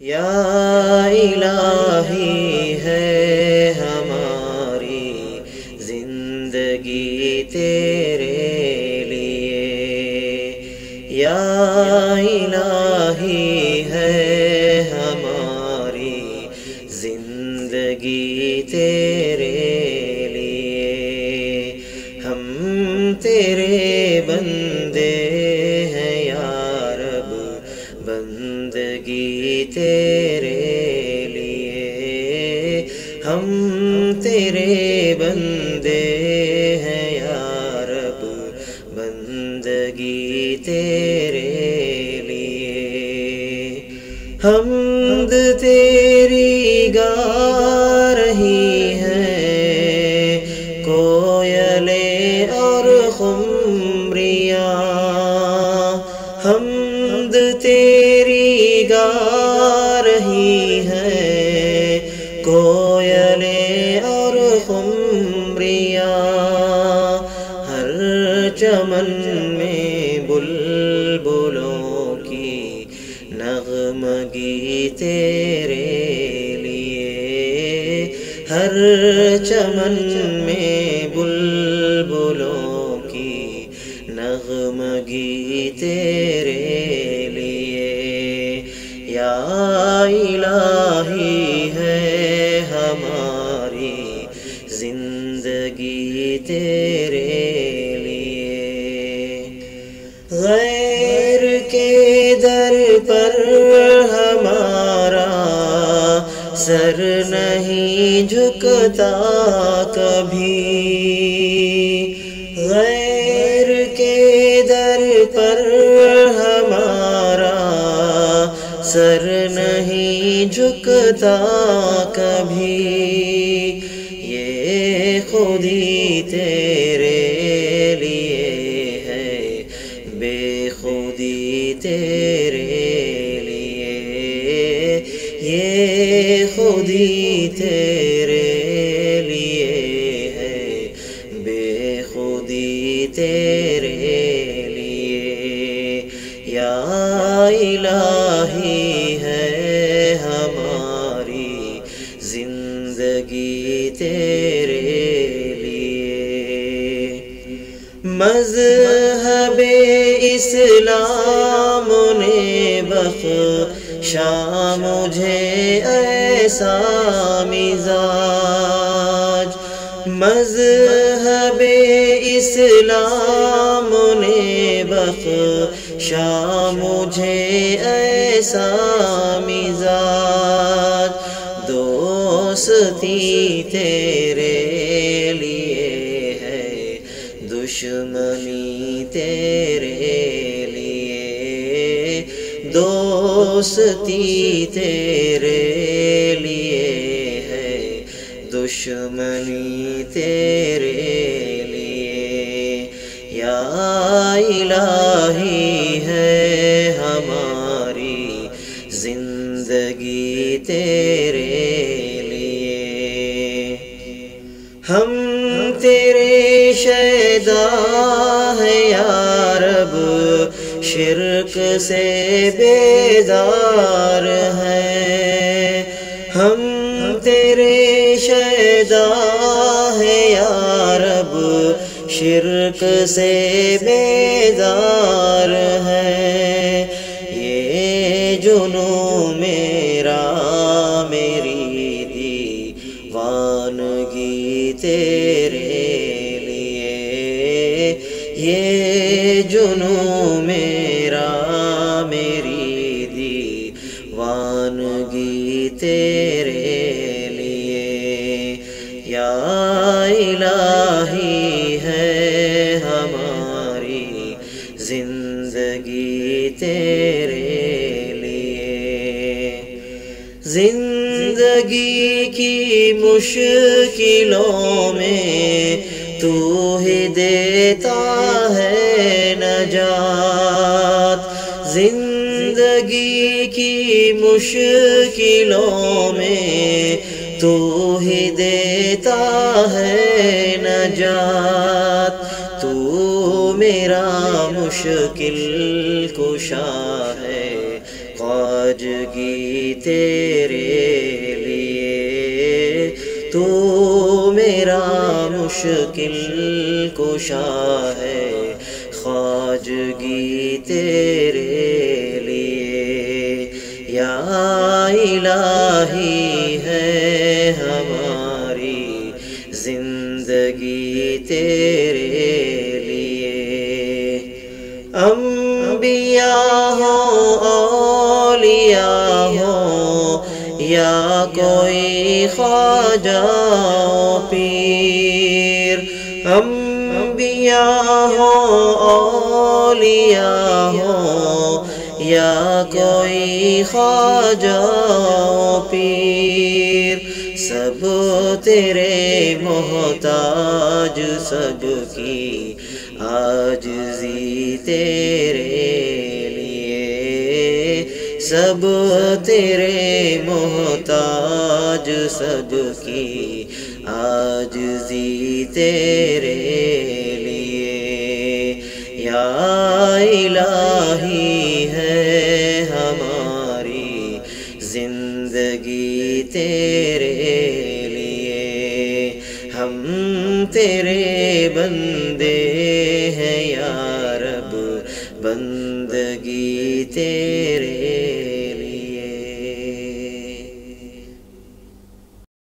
یا الہی ہے ہماری زندگی تیرے لیے، یا الہی ہے ہماری زندگی تیرے لیے، ہم تیرے بندے ہیں یا رب، بندگی تیرے لیے، ہم تیرے بندے ہیں یا رب، بندگی تیرے لیے، حمد تیری گا رہی ہیں کوئلیں اور خمریاں، حمد تیری گا رہی ہیں کوئلیں اور خمریاں، ہر چمن میں بلبلوں کی نغمگی تیرے لیے، ہر چمن میں بلبلوں کی نغمگی تیرے لیے، یا الہی ہے ہماری زندگی تیرے لیے، غیر کے در پر ہمارا سر نہیں جھکتا کبھی، غیر کے در پر ہمارا سر نہیں جھکتا کبھی، یہ خودی تیرے لیے ہے، بے خودی تیرے لیے، یہ خودی تیرے لیے ہے، بے خودی تیرے لیے، یا الہی ہے ہماری زندگی تیرے لیے، مذہب اسلام نے بخشا مجھے ایسا مزاج، مذہب اسلام نے بخشا مجھے ایسا مزاج، دوستی تیرے لیے ہے، دشمنی تیرے لیے، دوستی تیرے لیے ہے، دشمنی تیرے لیے، یا الہی ہے ہماری زندگی تیرے لیے، ہم تیرے شیدا ہیں یا رب، شرک سے بیزار ہیں، ہم تیرے شیدا ہیں یا رب، شرک سے بیزار ہیں، یہ جنوں میرا میری دیوانگی تیرے لیے، یہ جنوں میرا میری دیوانگی تیرے لیے، یا الہی ہے ہماری زندگی تیرے لیے، زندگی کی مشکلوں میں تو ہی دیتا ہے نجات، زندگی کی مشکلوں میں تو ہی دیتا ہے نجات، تو میرا مشکل کشا ہے، خواجگی تیرے لیے، تو میرا مشکل کشا ہے، خواجگی تیرے لیے، یا الہی ہے ہماری زندگی تیرے لیے۔ انبیاء ہوں اولیاء ہوں یا کوئی خواجہ پیر، انبیاء ہوں اولیاء ہوں یا کوئی خواجہ پیر، سب تیرے محتاج، سب کی عاجزی تیرے لیے، سب تیرے محتاج، سب کی عاجزی تیرے لیے، یا الہی ہے ہماری زندگی تیرے لیے، ہم تیرے بندے ہیں یا رب، بندگی تیرے